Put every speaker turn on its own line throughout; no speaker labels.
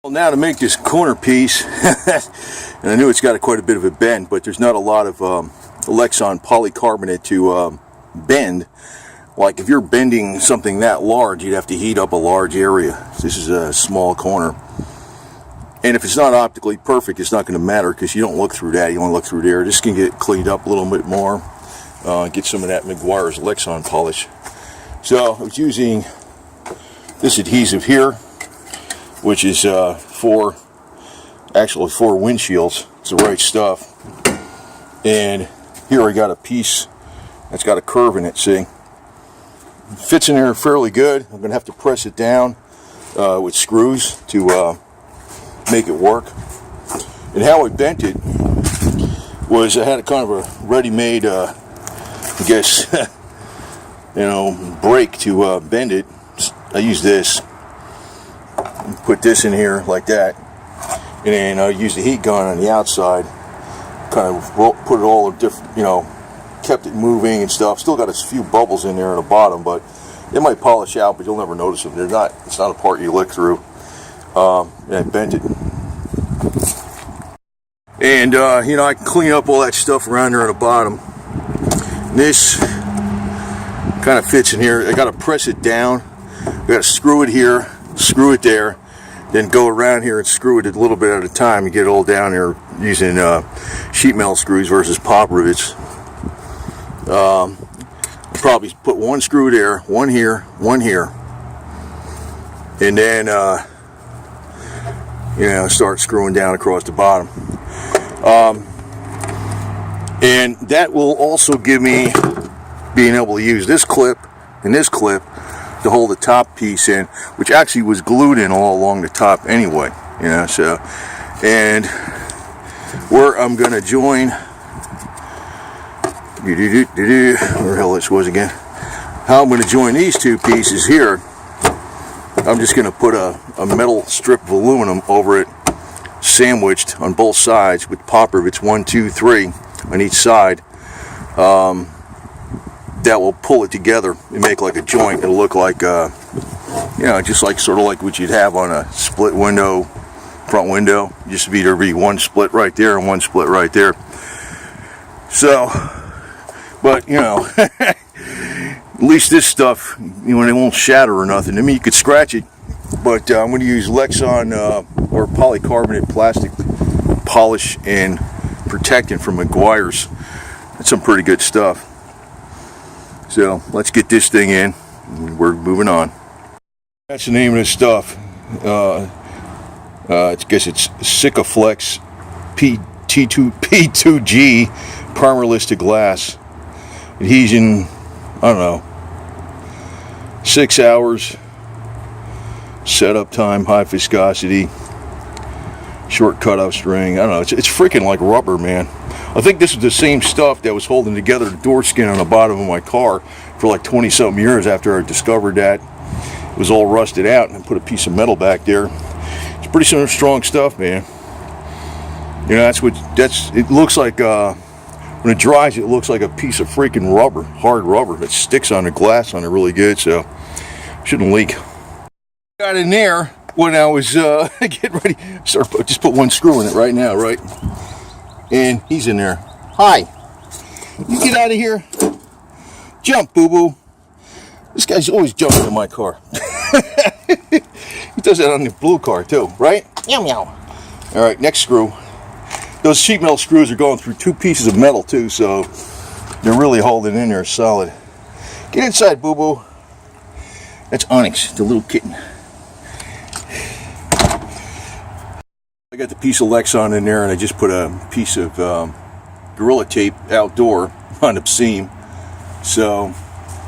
Well, now to make this corner piece, and I knew it's got quite a bit of a bend, but there's not a lot of Lexan polycarbonate to bend. Like if you're bending something that large, you'd have to heat up a large area. This is a small corner. And if it's not optically perfect, it's not going to matter because you don't look through that, you only look through there. This can get cleaned up a little bit more, get some of that Meguiar's Lexan polish. So I was using this adhesive here, which is for windshields. It's the right stuff. And here I got a piece that's got a curve in it, see? It fits in there fairly good. I'm going to have to press it down with screws to make it work. And how I bent it was I had a kind of a ready-made, I guess, brake to bend it. I used this. Put this in here like that, and then I used the heat gun on the outside, kind of put it all in different, kept it moving and stuff. Still got a few bubbles in there at the bottom, but it might polish out, but you'll never notice them. It's not a part you lick through. And I bent it. And, I can clean up all that stuff around there at the bottom. This kind of fits in here. I got to press it down. I got to screw it here, screw it there, then go around here and screw it a little bit at a time and get it all down here using sheet metal screws versus pop rivets. Probably put one screw there, one here, and then start screwing down across the bottom. And that will also give me being able to use this clip and this clip to hold the top piece in, which actually was glued in all along the top anyway, so. And where I'm going to join, where the hell this was again, how I'm going to join these two pieces here, I'm just going to put a metal strip of aluminum over it, sandwiched on both sides with pop rivets 1, 2, 3 on each side. That will pull it together and make like a joint. It'll look like, just like sort of like what you'd have on a split window, front window. Just be one split right there and one split right there. So, but at least this stuff, it won't shatter or nothing. I mean, you could scratch it, but I'm going to use Lexan or polycarbonate plastic polish and protectant from Meguiar's. That's some pretty good stuff. So let's get this thing in. We're moving on. That's the name of this stuff. I guess it's Sikaflex P2G primerless to glass. Adhesion, I don't know, 6 hours. Setup time, high viscosity, short cutoff string. I don't know. It's freaking like rubber, man. I think this is the same stuff that was holding together the door skin on the bottom of my car for like 20-something years after I discovered that it was all rusted out, and I put a piece of metal back there. It's pretty strong stuff, man. It looks like, when it dries, it looks like a piece of freaking rubber, hard rubber that sticks on the glass on it really good, so shouldn't leak. Got in there when I was getting ready. Just put one screw in it right now, right? And he's in there. Hi. You get out of here. Jump, boo-boo. This guy's always jumping in my car. He does that on the blue car, too, right? Meow, meow. All right, next screw. Those sheet metal screws are going through two pieces of metal, too, so they're really holding in there solid. Get inside, boo-boo. That's Onyx, the little kitten. I got the piece of Lexan in there, and I just put a piece of Gorilla Tape outdoor on the seam. So,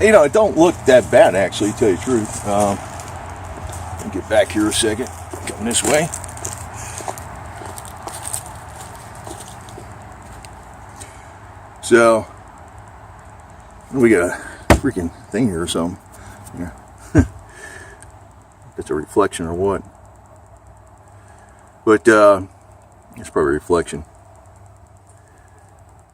it don't look that bad, actually, to tell you the truth. Let me get back here a second. Coming this way. So, we got a freaking thing here or something. Yeah. That's a reflection or what? But it's probably a reflection.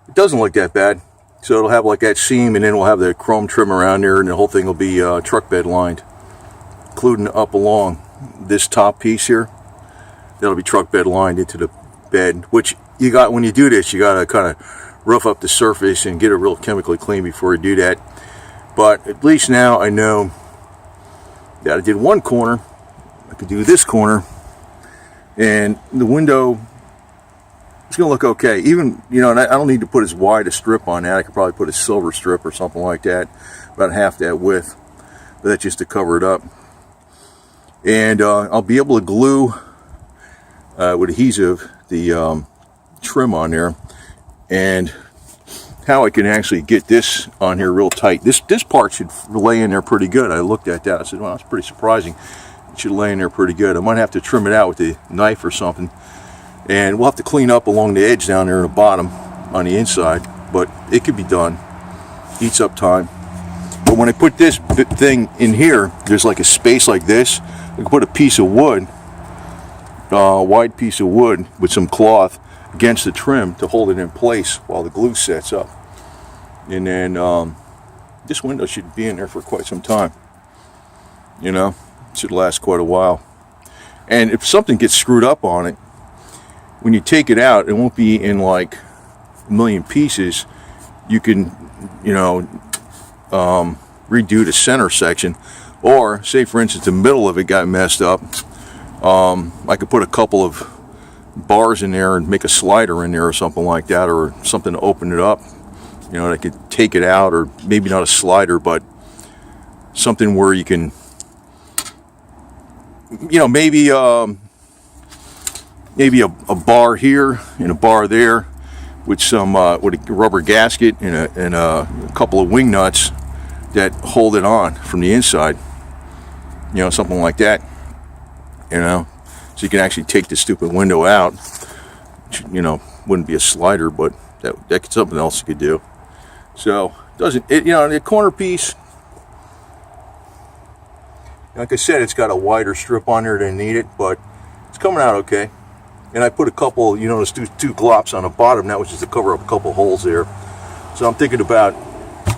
It doesn't look that bad. So it'll have like that seam, and then we'll have the chrome trim around there, and the whole thing will be truck bed lined, including up along this top piece here. That'll be truck bed lined into the bed, which you got, when you do this, you got to kind of rough up the surface and get it real chemically clean before you do that. But at least now I know that I did one corner. I could do this corner, and the window is going to look okay. Even, you know, and I don't need to put as wide a strip on that. I could probably put a silver strip or something like that, about half that width, but that's just to cover it up. And I'll be able to glue with adhesive the trim on there, and how I can actually get this on here real tight. This part should lay in there pretty good. I looked at that. I said, well, that's pretty surprising. It should lay in there pretty good. I might have to trim it out with a knife or something, and we'll have to clean up along the edge down there in the bottom on the inside, but it could be done. Eats up time. But when I put this thing in here, there's like a space like this. I can put a piece of wood, wide piece of wood with some cloth against the trim to hold it in place while the glue sets up. And then this window should be in there for quite some time. You know, it should last quite a while. And if something gets screwed up on it, when you take it out, it won't be in like a million pieces. You can, you know, redo the center section, or say for instance the middle of it got messed up. I could put a couple of bars in there and make a slider in there or something like that, or something to open it up. You know, I could take it out, or maybe not a slider, but something where you can, you know, maybe a bar here and a bar there with some with a rubber gasket and a couple of wing nuts that hold it on from the inside. You know, something like that. You know, so you can actually take the stupid window out. Which, you know, wouldn't be a slider, but that's something else you could do. So doesn't it? You know, the corner piece, like I said, it's got a wider strip on there than I need it, but it's coming out okay. And I put a couple, you know, there's two glops on the bottom. That was just to cover up a couple holes there. So I'm thinking about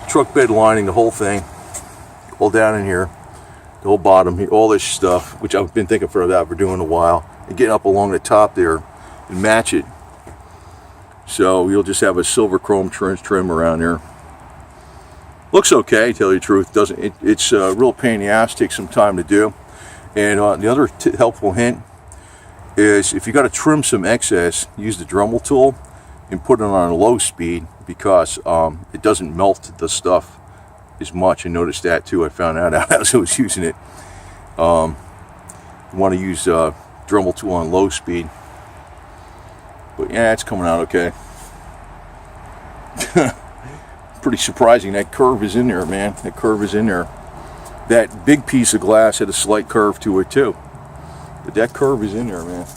truck bed lining the whole thing, all down in here, the whole bottom here, all this stuff, which I've been thinking for doing a while, and getting up along the top there and match it. So you'll just have a silver chrome trim around there. Looks okay, to tell you the truth. It's a real pain in the ass, takes some time to do. And the other helpful hint is, if you got to trim some excess, use the Dremel tool and put it on a low speed, because it doesn't melt the stuff as much. I noticed that too. I found out as I was using it. You want to use Dremel tool on low speed. But yeah, it's coming out okay. Pretty surprising. That curve is in there, man. That curve is in there. That big piece of glass had a slight curve to it too. But that curve is in there, man.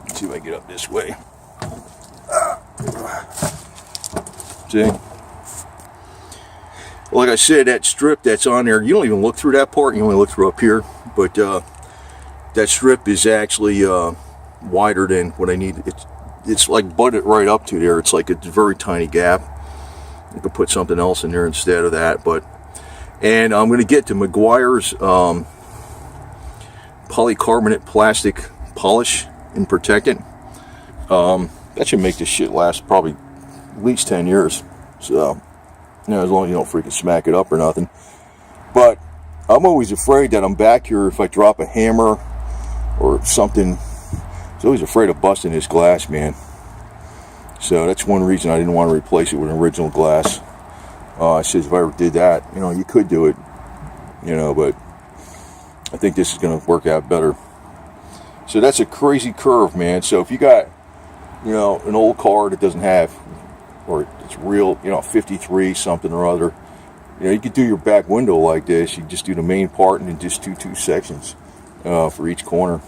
Let's see if I get up this way. See? Well, like I said, that strip that's on there, you don't even look through that part. You only look through up here. But that strip is actually wider than what I need. It's like butted right up to there. It's like a very tiny gap. You could put something else in there instead of that. And I'm going to get to Meguiar's polycarbonate plastic polish and protectant. That should make this shit last probably at least 10 years. So, you know, as long as you don't freaking smack it up or nothing. But I'm always afraid that I'm back here, if I drop a hammer or something, I was always afraid of busting this glass, man. So that's one reason I didn't want to replace it with an original glass. I said, if I ever did that, you know, you could do it, you know, but I think this is going to work out better. So that's a crazy curve, man. So if you got, you know, an old car that doesn't have, or it's real, you know, 53 something or other, you know, you could do your back window like this. You just do the main part and then just do two sections for each corner,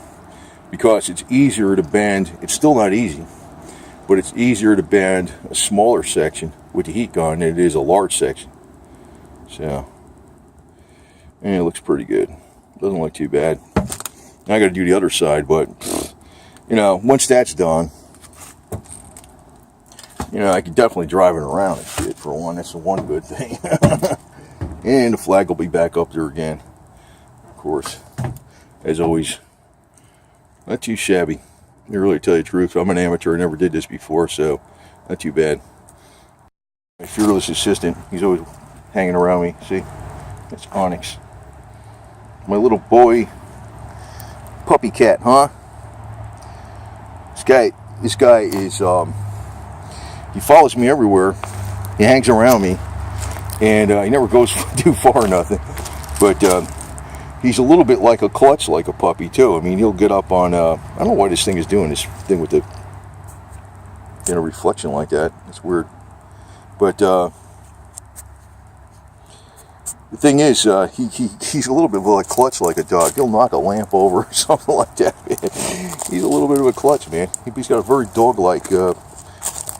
because it's easier to bend. It's still not easy, but it's easier to bend a smaller section with the heat gun than it is a large section. So, and it looks pretty good. Doesn't look too bad. Now I got to do the other side, but you know, once that's done, you know, I could definitely drive it around and shit, for one. That's the one good thing. And the flag will be back up there again, of course, as always. Not too shabby. To really tell you the truth, I'm an amateur. I never did this before, so not too bad. My fearless assistant, he's always hanging around me. See, it's Onyx. My little boy, puppy cat, huh? This guy is, he follows me everywhere. He hangs around me, and he never goes too far or nothing. But he's a little bit like a klutz, like a puppy too. I mean, he'll get up on. I don't know why this thing is doing this thing with the reflection like that. It's weird. But the thing is, he's a little bit of a klutz like a dog. He'll knock a lamp over or something like that, man. He's a little bit of a klutz, man. He's got a very dog-like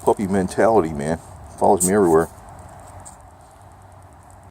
puppy mentality, man. Follows me everywhere.